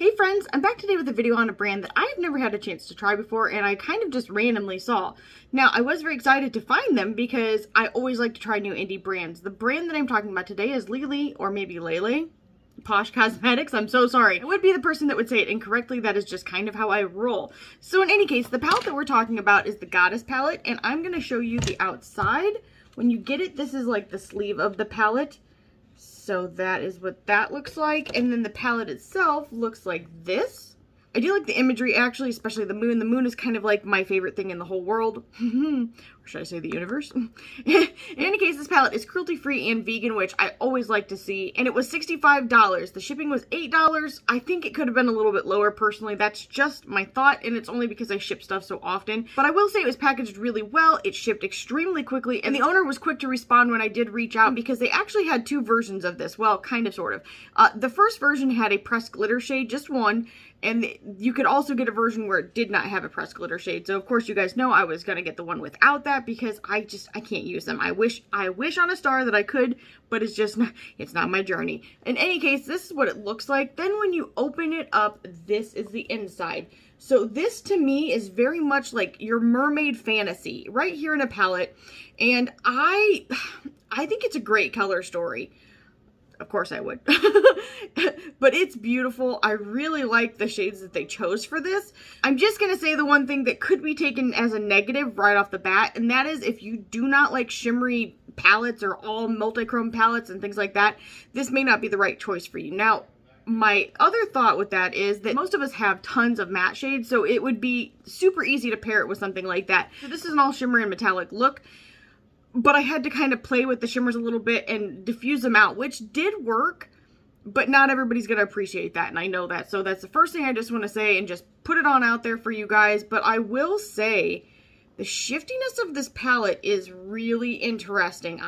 Hey friends, I'm back today with a video on a brand that I've never had a chance to try before and I kind of just randomly saw. Now, I was very excited to find them because I always like to try new indie brands. The brand that I'm talking about today is LeLe, or maybe LeLe Posh Cosmetics. I'm so sorry. I would be the person that would say it incorrectly. That is just kind of how I roll. So in any case, the palette that we're talking about is the Goddess palette, and I'm going to show you the outside. When you get it, this is like the sleeve of the palette. So that is what that looks like. And then the palette itself looks like this. I do like the imagery, actually, especially the moon. The moon is kind of like my favorite thing in the whole world. Or should I say the universe? In any case, this palette is cruelty-free and vegan, which I always like to see. And it was $65. The shipping was $8. I think it could have been a little bit lower, personally. That's just my thought, and it's only because I ship stuff so often. But I will say it was packaged really well. It shipped extremely quickly, and the owner was quick to respond when I did reach out because they actually had two versions of this. Well, kind of, sort of. The first version had a pressed glitter shade, just one. And you could also get a version where it did not have a pressed glitter shade. So of course you guys know I was going to get the one without that because I can't use them. I wish on a star that I could, but it's just not, it's not my journey. In any case, this is what it looks like. Then when you open it up, this is the inside. So this to me is very much like your mermaid fantasy right here in a palette. And I think it's a great color story. Of course I would. But it's beautiful. I really like the shades that they chose for this. I'm just going to say the one thing that could be taken as a negative right off the bat, and that is if you do not like shimmery palettes or all multi-chrome palettes and things like that, this may not be the right choice for you. Now, my other thought with that is that most of us have tons of matte shades, so it would be super easy to pair it with something like that. So this is an all shimmer and metallic look. But I had to kind of play with the shimmers a little bit and diffuse them out, which did work, but not everybody's going to appreciate that, and I know that. So that's the first thing I just want to say and just put it on out there for you guys. But I will say the shiftiness of this palette is really interesting.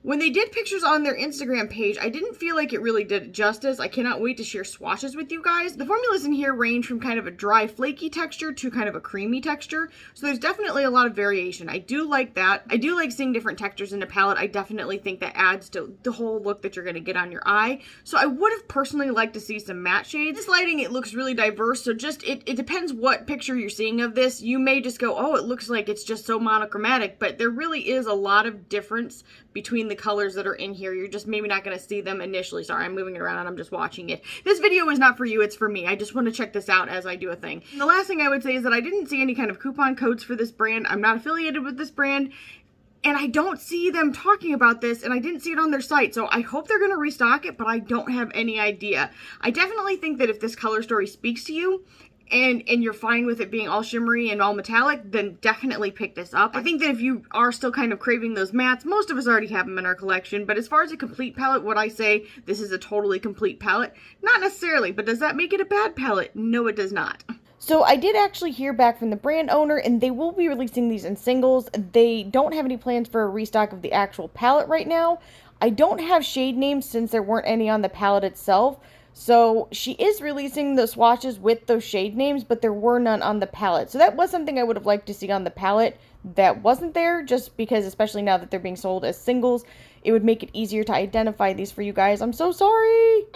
When they did pictures on their Instagram page, I didn't feel like it really did it justice. I cannot wait to share swatches with you guys. The formulas in here range from kind of a dry, flaky texture to kind of a creamy texture. So there's definitely a lot of variation. I do like that. I do like seeing different textures in a palette. I definitely think that adds to the whole look that you're going to get on your eye. So I would have personally liked to see some matte shades. This lighting, it looks really diverse. So just, it depends what picture you're seeing of this. You may just go, oh, it looks like it's just so monochromatic. But there really is a lot of difference between the colors that are in here. You're just maybe not going to see them initially. Sorry, I'm moving it around and I'm just watching it. This video is not for you, it's for me. I just want to check this out as I do a thing. And the last thing I would say is that I didn't see any kind of coupon codes for this brand. I'm not affiliated with this brand, and I don't see them talking about this, and I didn't see it on their site. So I hope they're going to restock it, but I don't have any idea. I definitely think that if this color story speaks to you, and you're fine with it being all shimmery and all metallic, then definitely pick this up. I think that if you are still kind of craving those mattes, most of us already have them in our collection, but as far as a complete palette, would I say this is a totally complete palette? Not necessarily, but does that make it a bad palette? No, it does not. So I did actually hear back from the brand owner, and they will be releasing these in singles. They don't have any plans for a restock of the actual palette right now. I don't have shade names since there weren't any on the palette itself. So she is releasing the swatches with those shade names, but there were none on the palette. So that was something I would have liked to see on the palette that wasn't there, just because, especially now that they're being sold as singles, it would make it easier to identify these for you guys. I'm so sorry!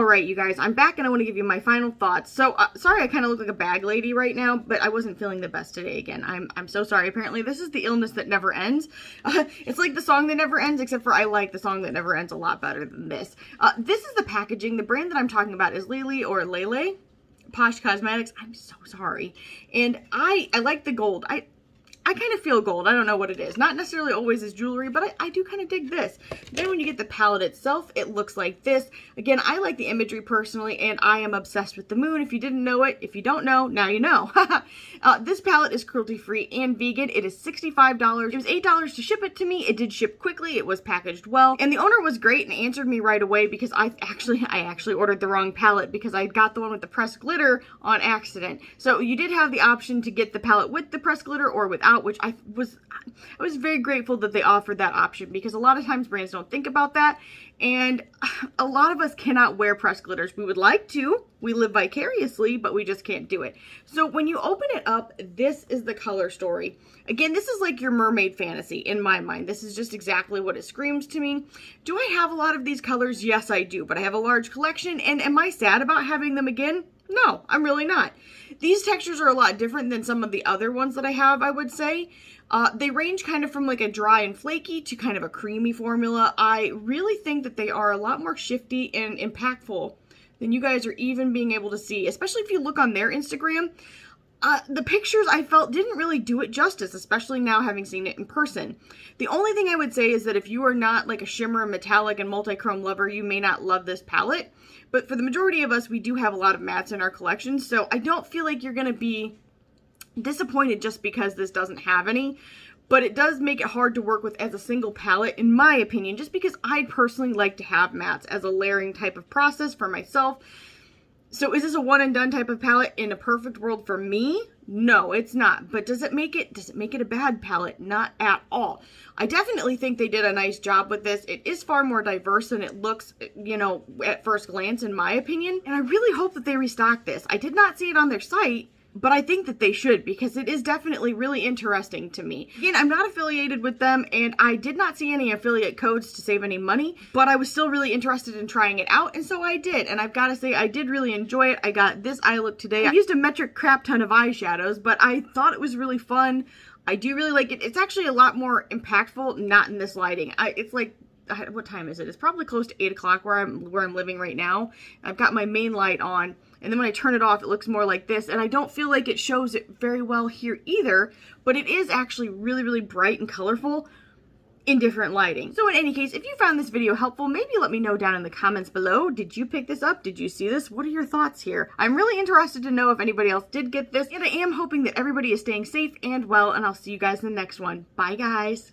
Alright, you guys, I'm back and I want to give you my final thoughts. So, sorry I kind of look like a bag lady right now, but I wasn't feeling the best today again. I'm so sorry. Apparently, this is the illness that never ends. It's like the song that never ends, except for I like the song that never ends a lot better than this. This is the packaging. The brand that I'm talking about is LeLe Posh Cosmetics. I'm so sorry. And I like the gold. I kind of feel gold. I don't know what it is. Not necessarily always as jewelry, but I do kind of dig this. Then when you get the palette itself, it looks like this. Again, I like the imagery personally, and I am obsessed with the moon. If you didn't know it, if you don't know, now you know. This palette is cruelty-free and vegan. It is $65. It was $8 to ship it to me. It did ship quickly. It was packaged well. And the owner was great and answered me right away because I actually ordered the wrong palette because I got the one with the pressed glitter on accident. So you did have the option to get the palette with the pressed glitter or without, which I was very grateful that they offered that option because a lot of times brands don't think about that, and a lot of us cannot wear pressed glitters. We would like to. We live vicariously, but we just can't do it. So when you open it up, this is the color story. Again, this is like your mermaid fantasy in my mind. This is just exactly what it screams to me. Do I have a lot of these colors? Yes, I do, but I have a large collection, and am I sad about having them again? No, I'm really not. These textures are a lot different than some of the other ones that I have, I would say. They range kind of from like a dry and flaky to kind of a creamy formula. I really think that they are a lot more shifty and impactful than you guys are even being able to see, especially if you look on their Instagram. The pictures I felt didn't really do it justice, especially now having seen it in person. The only thing I would say is that if you are not like a shimmer, metallic, and multi-chrome lover, you may not love this palette. But for the majority of us, we do have a lot of mattes in our collection, so I don't feel like you're going to be disappointed just because this doesn't have any. But it does make it hard to work with as a single palette, in my opinion, just because I personally like to have mattes as a layering type of process for myself. So is this a one and done type of palette in a perfect world for me? No, it's not. But does it make it a bad palette? Not at all. I definitely think they did a nice job with this. It is far more diverse than it looks, you know, at first glance, in my opinion. And I really hope that they restock this. I did not see it on their site, but I think that they should because it is definitely really interesting to me. Again, I'm not affiliated with them and I did not see any affiliate codes to save any money, but I was still really interested in trying it out, and so I did. And I've got to say, I did really enjoy it. I got this eye look today. I used a metric crap ton of eyeshadows, but I thought it was really fun. I do really like it. It's actually a lot more impactful, not in this lighting. It's like, what time is it? It's probably close to 8 o'clock where I'm living right now. I've got my main light on. And then when I turn it off, it looks more like this. And I don't feel like it shows it very well here either. But it is actually really, really bright and colorful in different lighting. So in any case, if you found this video helpful, maybe let me know down in the comments below. Did you pick this up? Did you see this? What are your thoughts here? I'm really interested to know if anybody else did get this. And I am hoping that everybody is staying safe and well. And I'll see you guys in the next one. Bye, guys.